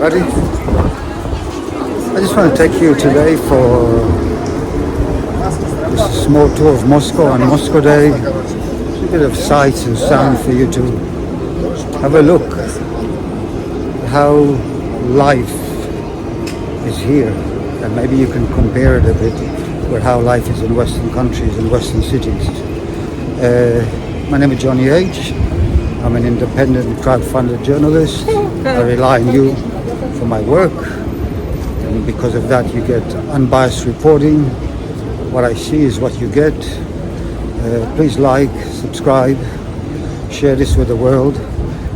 everybody. I just want to take you today for this small tour of Moscow on Moscow Day. A bit of sights and sound for you to have a look at how life is here, and maybe you can compare it a bit with how life is in Western countries and Western cities. My name is Johnny H. I'm an independent crowd-funded journalist. I rely on you for my work, and because of that you get unbiased reporting. What I see is what you get. Please like, subscribe, share this with the world,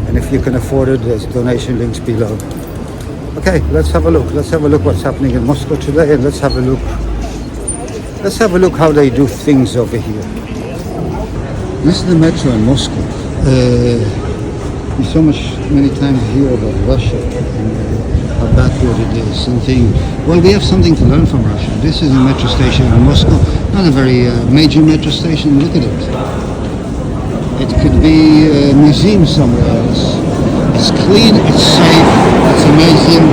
and if you can afford it, there's donation links below. Okay, let's have a look. Let's have a look what's happening in Moscow today, and let's have a look how they do things over here. This is the metro in Moscow. We many times hear about Russia and how backward it is and things. Well, we have something to learn from Russia. This is a metro station in Moscow, not a very major metro station. Look at it. It could be a museum somewhere else. It's clean, it's safe, it's amazing.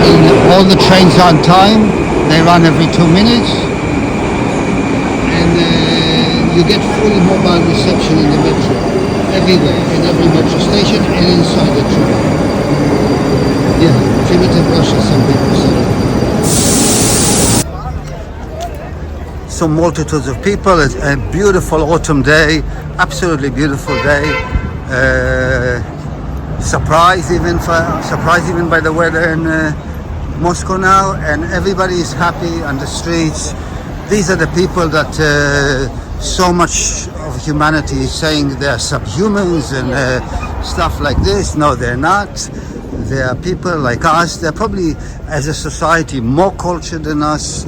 And all the trains are on time. They run every 2 minutes. You get fully mobile reception in the metro, everywhere, in every metro station and inside the train. Yeah, primitive Russia, some people say. Some multitudes of people. It's a beautiful autumn day, absolutely beautiful day. Surprised even by the weather in Moscow now, and everybody is happy on the streets. These are the people that so much of humanity is saying they are subhumans and stuff like this. No, they're not. They are people like us. They're probably, as a society, more cultured than us,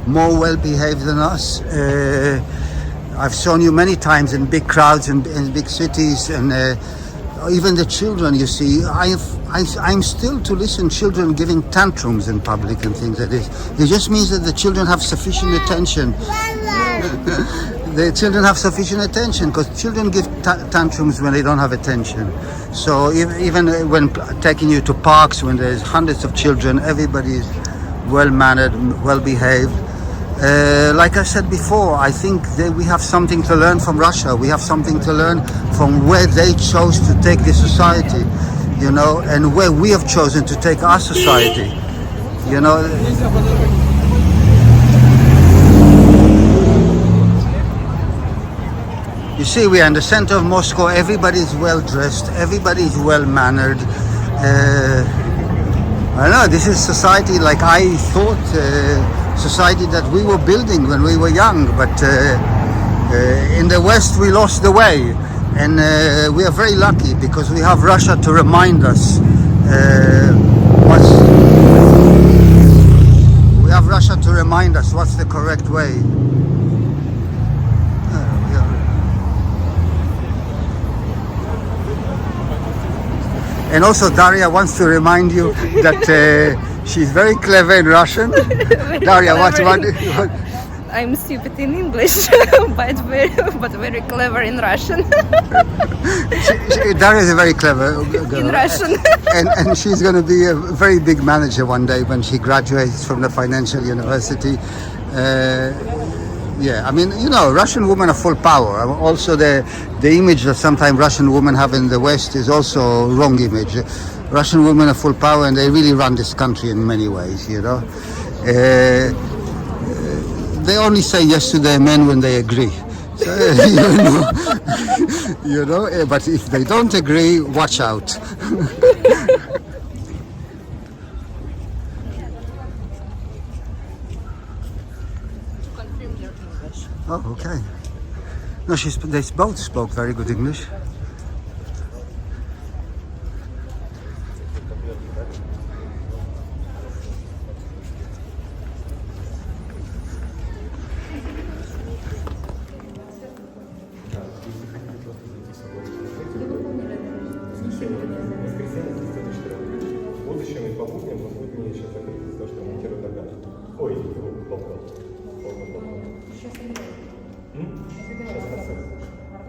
more well-behaved than us. I've shown you many times in big crowds in big cities, and even the children, you see, I'm still to listen children giving tantrums in public and things like this. It just means that the children have sufficient attention. The children have sufficient attention, because children give tantrums when they don't have attention. So even when taking you to parks, when there's hundreds of children, everybody is well-mannered, well-behaved. Like I said before, I think that we have something to learn from Russia. We have something to learn from where they chose to take this society, you know, and where we have chosen to take our society, you know. You see, we are in the center of Moscow. Everybody is well dressed. Everybody is well mannered. I don't know. This is society like I thought. Society that we were building when we were young. But in the West, we lost the way, and we are very lucky because we have Russia to remind us. We have Russia to remind us what's the correct way. And also Daria wants to remind you that she's very clever in Russian. Daria, what? I'm stupid in English, but very clever in Russian. Daria is a very clever girl. In Russian. And she's going to be a very big manager one day when she graduates from the financial university. Yeah, I mean, you know, Russian women are full power. Also, the image that sometimes Russian women have in the West is also wrong image. Russian women are full power, and they really run this country in many ways, you know. They only say yes to their men when they agree. So, you know, but if they don't agree, watch out. Oh, okay. No, they both spoke very good English.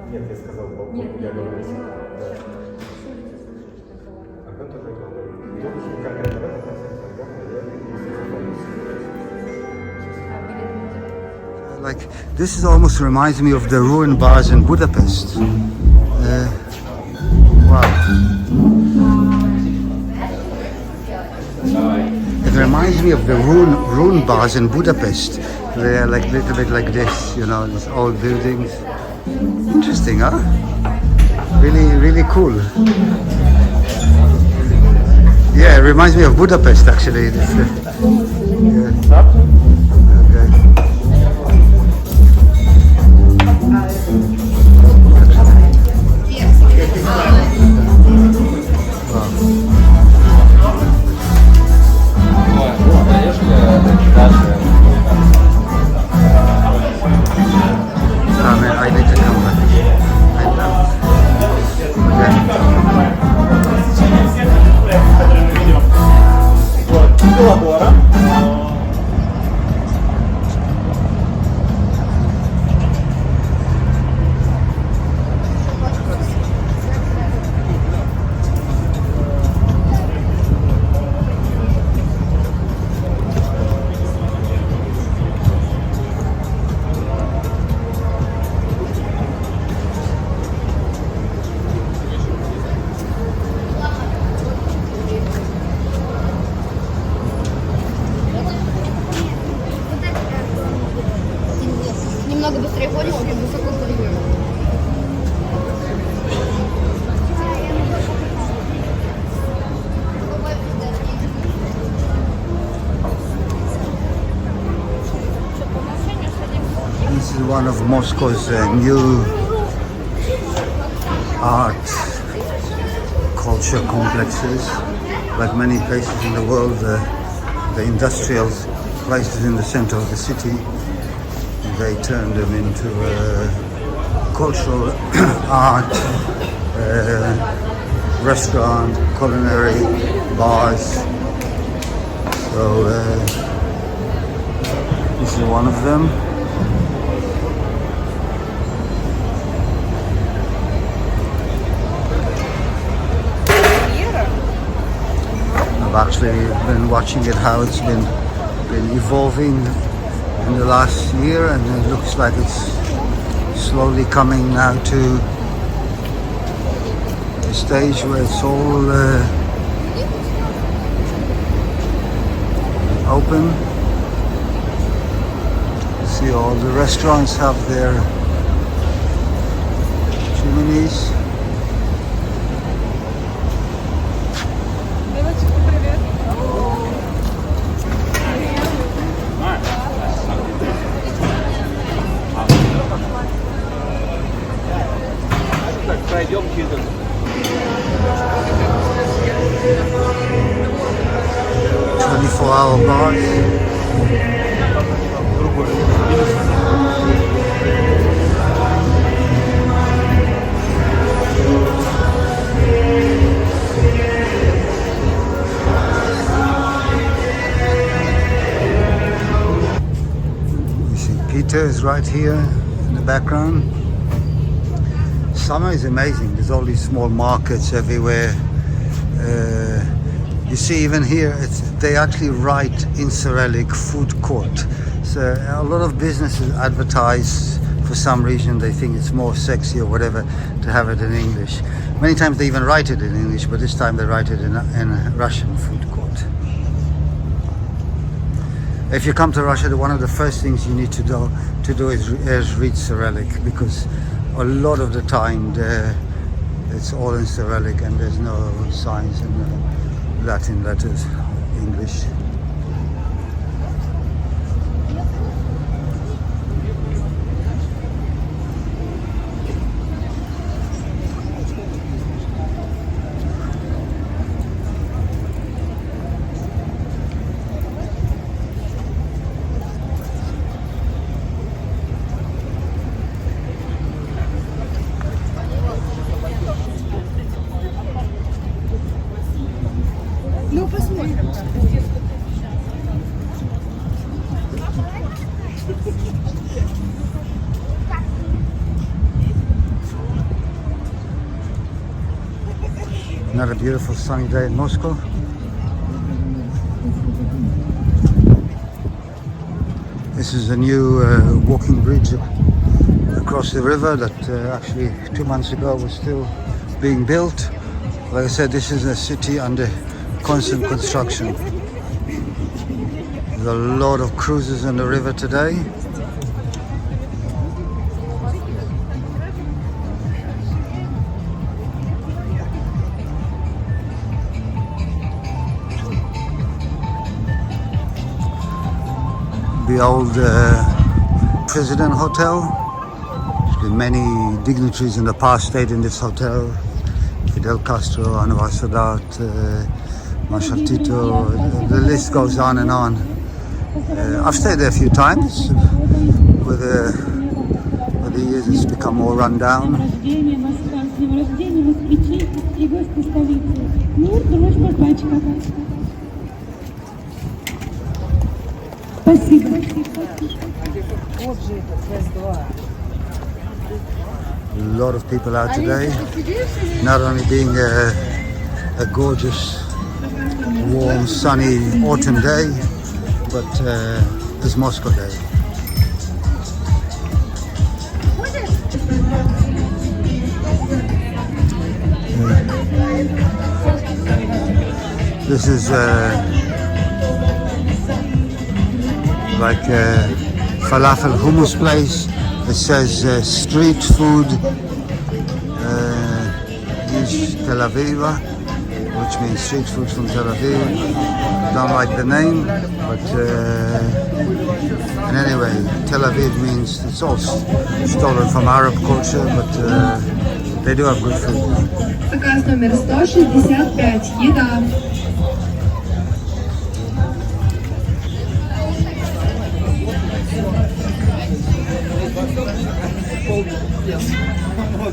Нет, я сказал, я говорю. Like, this is almost reminds me of the ruined bars in Budapest. Wow. It reminds me of the ruined bars in Budapest. They are like a little bit like this, you know, these old buildings. Interesting, huh? Really, really cool. Yeah, it reminds me of Budapest actually. This, yeah. Okay. I need to come back. Немного быстрее ходишь, чем высоко прыгаешь. This is one of Moscow's new art culture complexes. Like many places in the world, the industrial places in the center of the city, they turned them into cultural art, restaurant, culinary, bars. So this is one of them. I've actually been watching it, how it's been evolving in the last year, and it looks like it's slowly coming now to a stage where it's all open. See, all the restaurants have their chimneys. Пройдем через 24-hour bars. You see Peter is right here in the background. Summer is amazing. There's all these small markets everywhere. You see, even here, they actually write in Cyrillic food court. So a lot of businesses advertise, for some reason they think it's more sexy or whatever to have it in English. Many times they even write it in English, but this time they write it in Russian food court. If you come to Russia, one of the first things you need to do is read Cyrillic, because a lot of the time it's all in Cyrillic and there's no signs in Latin letters, English. Ну, посмотрим. beautiful sunny day in Moscow. This is a new walking bridge across the river that actually 2 months ago was still being built. Like I said, this is a city under constant construction. There's a lot of cruises on the river today. The old President Hotel. Many dignitaries in the past stayed in this hotel. Fidel Castro, Anwar Sadat, Marshal Tito, the list goes on and on. I've stayed there a few times. With the years it's become more run down. A lot of people out today, not only being a gorgeous, warm, sunny autumn day, but it's Moscow Day. This is like a falafel hummus place. It says street food is Tel Aviv, which means street food from Tel Aviv. Don't like the name, but and anyway, Tel Aviv means it's all stolen from Arab culture, but they do have good food. Заказ номер 165. Еда.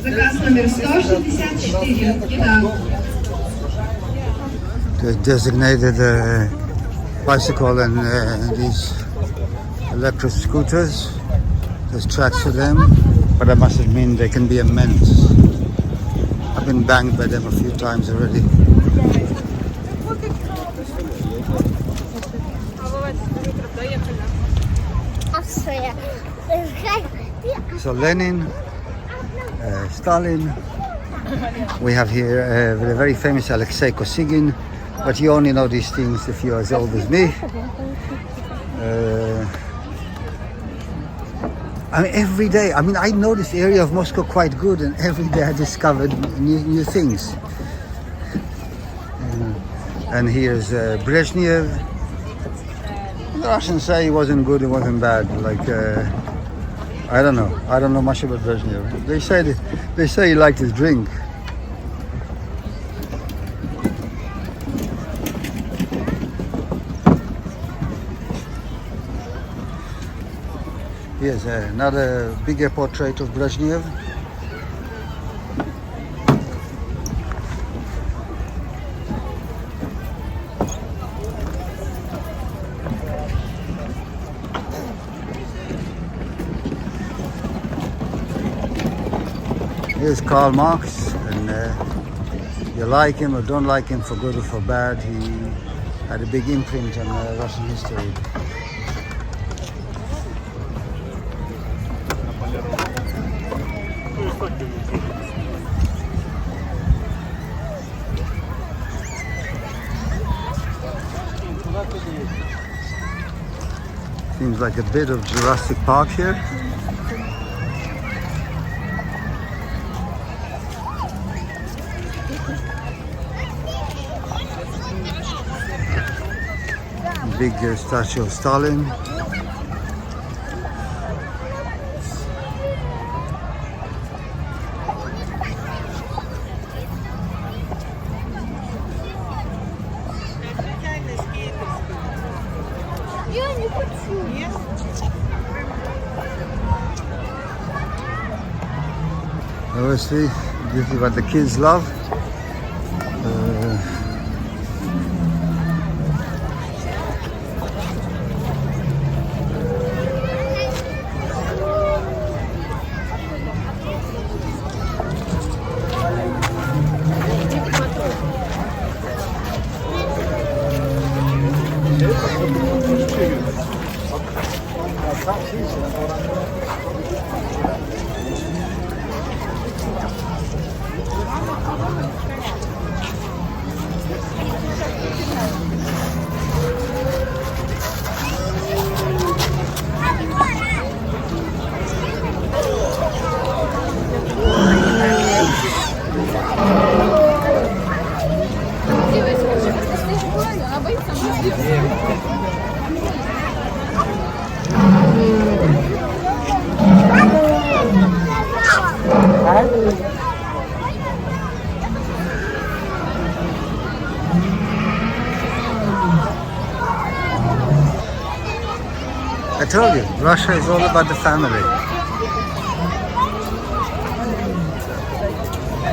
Заказ номер 164. Еда. They designated bicycle and these electric scooters. There's tracks for them, but I must admit they can be immense. I've been banged by them a few times already. So Lenin, Stalin. We have here the very famous Alexei Kosygin, but you only know these things if you're as old as me. I mean, every day, I know this area of Moscow quite good, and every day I discovered new things. And here's Brezhnev. The Russians say he wasn't good, he wasn't bad. Like, I don't know much about Brezhnev. They say he liked his drink. Here's another bigger portrait of Brezhnev. Here's Karl Marx, and you like him or don't like him, for good or for bad, he had a big imprint on Russian history. Seems like a bit of Jurassic Park here. Big statue of Stalin. Obviously, this is what the kids love. I told you, Russia is all about the family.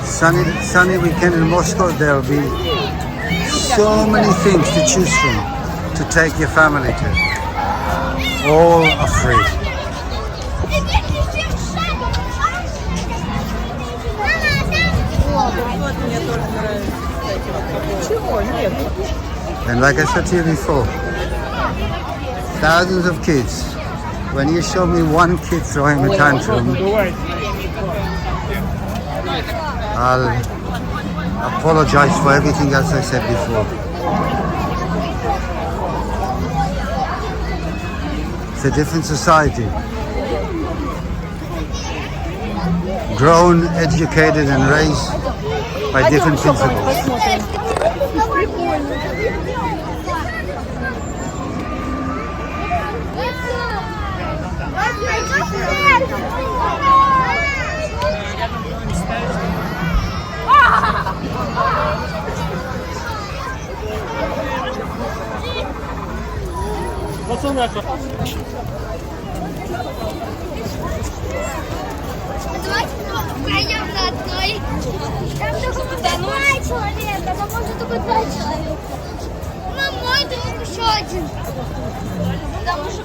Sunny weekend in Moscow, there will be so many things to choose from to take your family to. All are free. And like I said to you before, thousands of kids. When you show me one kid throwing a tantrum, I'll apologize for everything else I said before. It's a different society. Grown, educated and raised by different principles. Давайте пройдем на одной. Там только два человека, там может только два человека. Ну, мой друг еще один. Там уже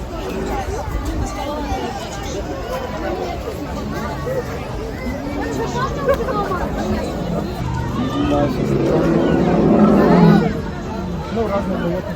Ну, разные животные.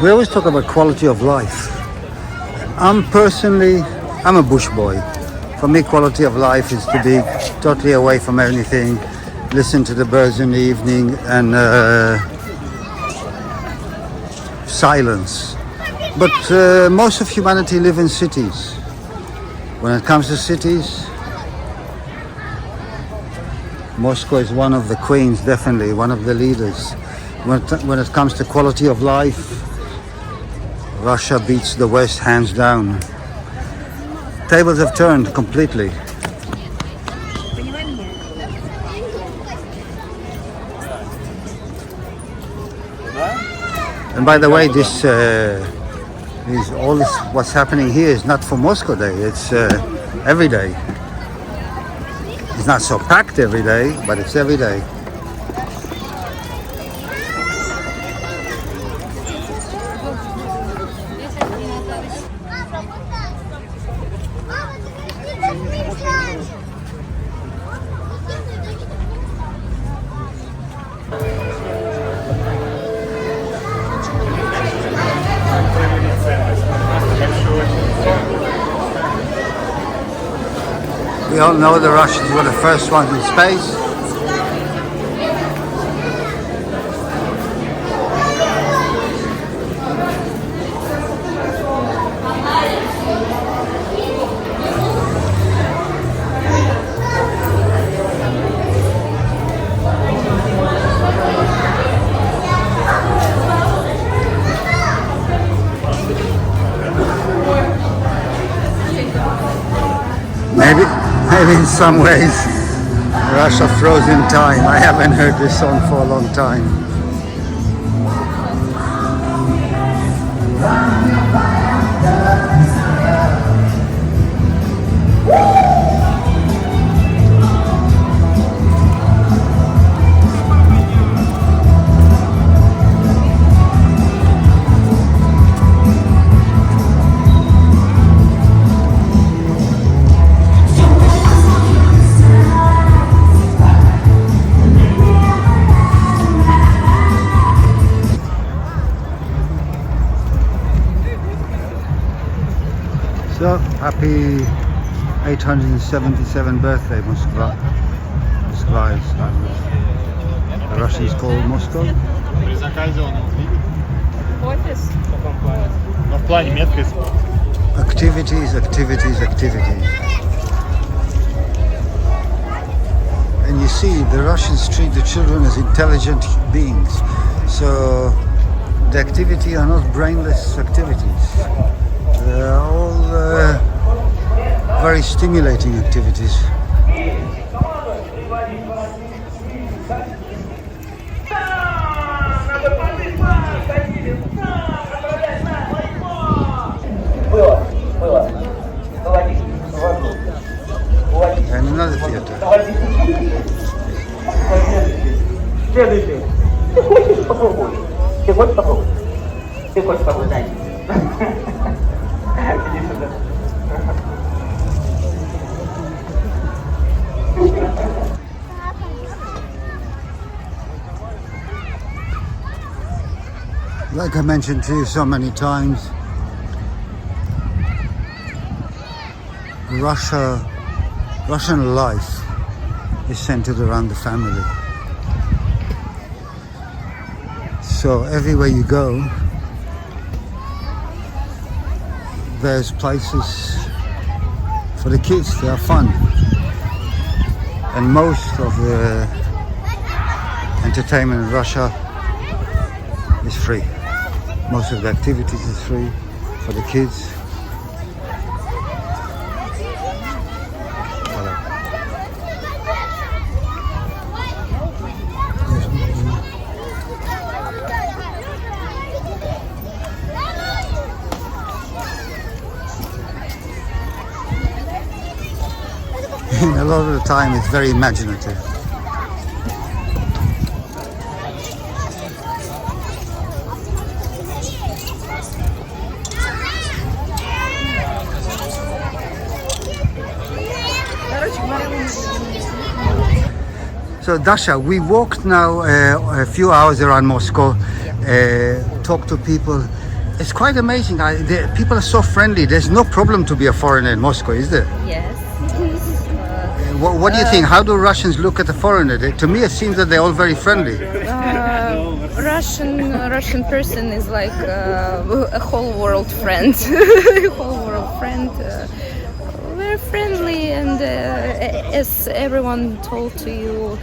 We always talk about quality of life. I'm a bush boy. For me, quality of life is to be totally away from anything, listen to the birds in the evening and silence. But most of humanity live in cities. When it comes to cities, Moscow is one of the queens, definitely, one of the leaders. When it comes to quality of life, Russia beats the West hands down. Tables have turned completely. And by the way, this is all this, what's happening here is not for Moscow Day. It's every day. It's not so packed every day, but it's every day. We all know the Russians were the first ones in space. Maybe in some ways, Russ of Frozen time. I haven't heard this song for a long time. So, happy 877 birthday, Moskva. describes the Russians call Moscow. При заказе он видит. Офис. Но в плане меткость. Activities, activities, activities. And you see, the Russians treat the children as intelligent beings. So the activity are not brainless activities. They're all very stimulating activities. And another theater. Следующий. Ты хочешь попробовать? Ты хочешь попробовать? Ты хочешь попробовать? Дай. Иди сюда. Like I mentioned to you so many times, Russian life is centered around the family. So everywhere you go, there's places for the kids to have fun. And most of the entertainment in Russia is free. Most of the activities is free for the kids. And a lot of the time it's very imaginative. So Dasha, we walked now a few hours around Moscow, talked to people. It's quite amazing. People are so friendly. There's no problem to be a foreigner in Moscow, is there? Yes. What do you think? How do Russians look at a foreigner? To me, it seems that they're all very friendly. Russian person is like a whole world friend. A whole world friend. Very friendly, and as everyone told to you,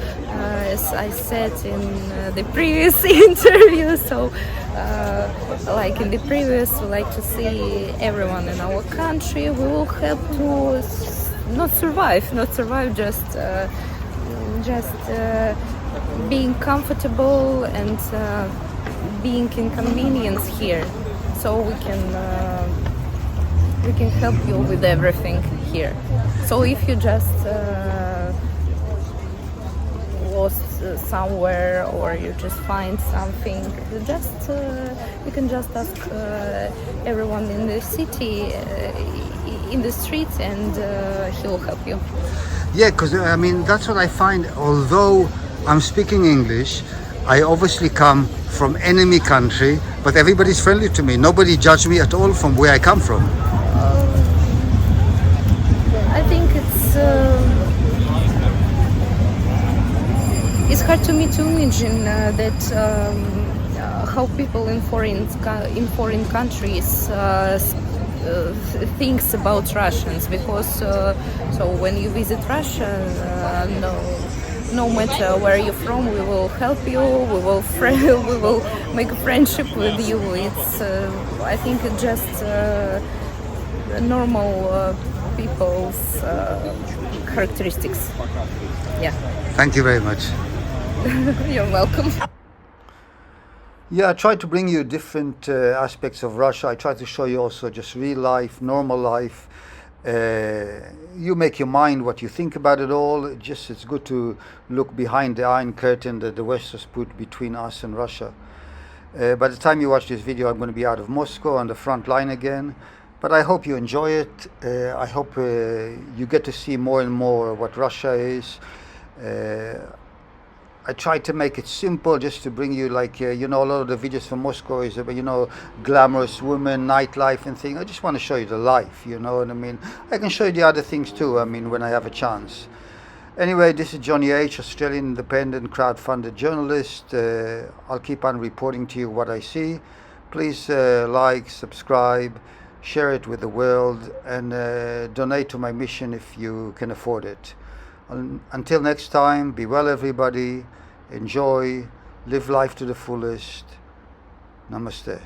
as I said in the previous interview, so like in the previous, we like to see everyone in our country. We will help to not survive, just being comfortable and being inconvenience here, so we can help you with everything here. So if you just lost somewhere, or you just find something, you can just ask everyone in the city, in the streets, and he will help you. Yeah, because I mean, that's what I find. Although I'm speaking English, I obviously come from enemy country, but everybody's friendly to me. Nobody judged me at all from where I come from. I think it's hard to me to imagine that how people in foreign countries thinks about Russians, because so when you visit Russia, no matter where you're from, we will help you. We will make a friendship with you. It's I think it's just normal people's characteristics. Yeah. Thank you very much. You're welcome. Yeah, I tried to bring you different aspects of Russia. I tried to show you also just real life, normal life. You make your mind what you think about it all. It's good to look behind the Iron Curtain that the West has put between us and Russia. By the time you watch this video, I'm going to be out of Moscow on the front line again. But I hope you enjoy it. I hope you get to see more and more what Russia is. I tried to make it simple, just to bring you, like, a lot of the videos from Moscow is about, glamorous women, nightlife and things. I just want to show you the life, you know what I mean? I can show you the other things too, when I have a chance. Anyway, this is Johnny H, Australian independent crowdfunded journalist. I'll keep on reporting to you what I see. Please like, subscribe, share it with the world, and donate to my mission if you can afford it. Until next time, be well everybody, enjoy, live life to the fullest. Namaste.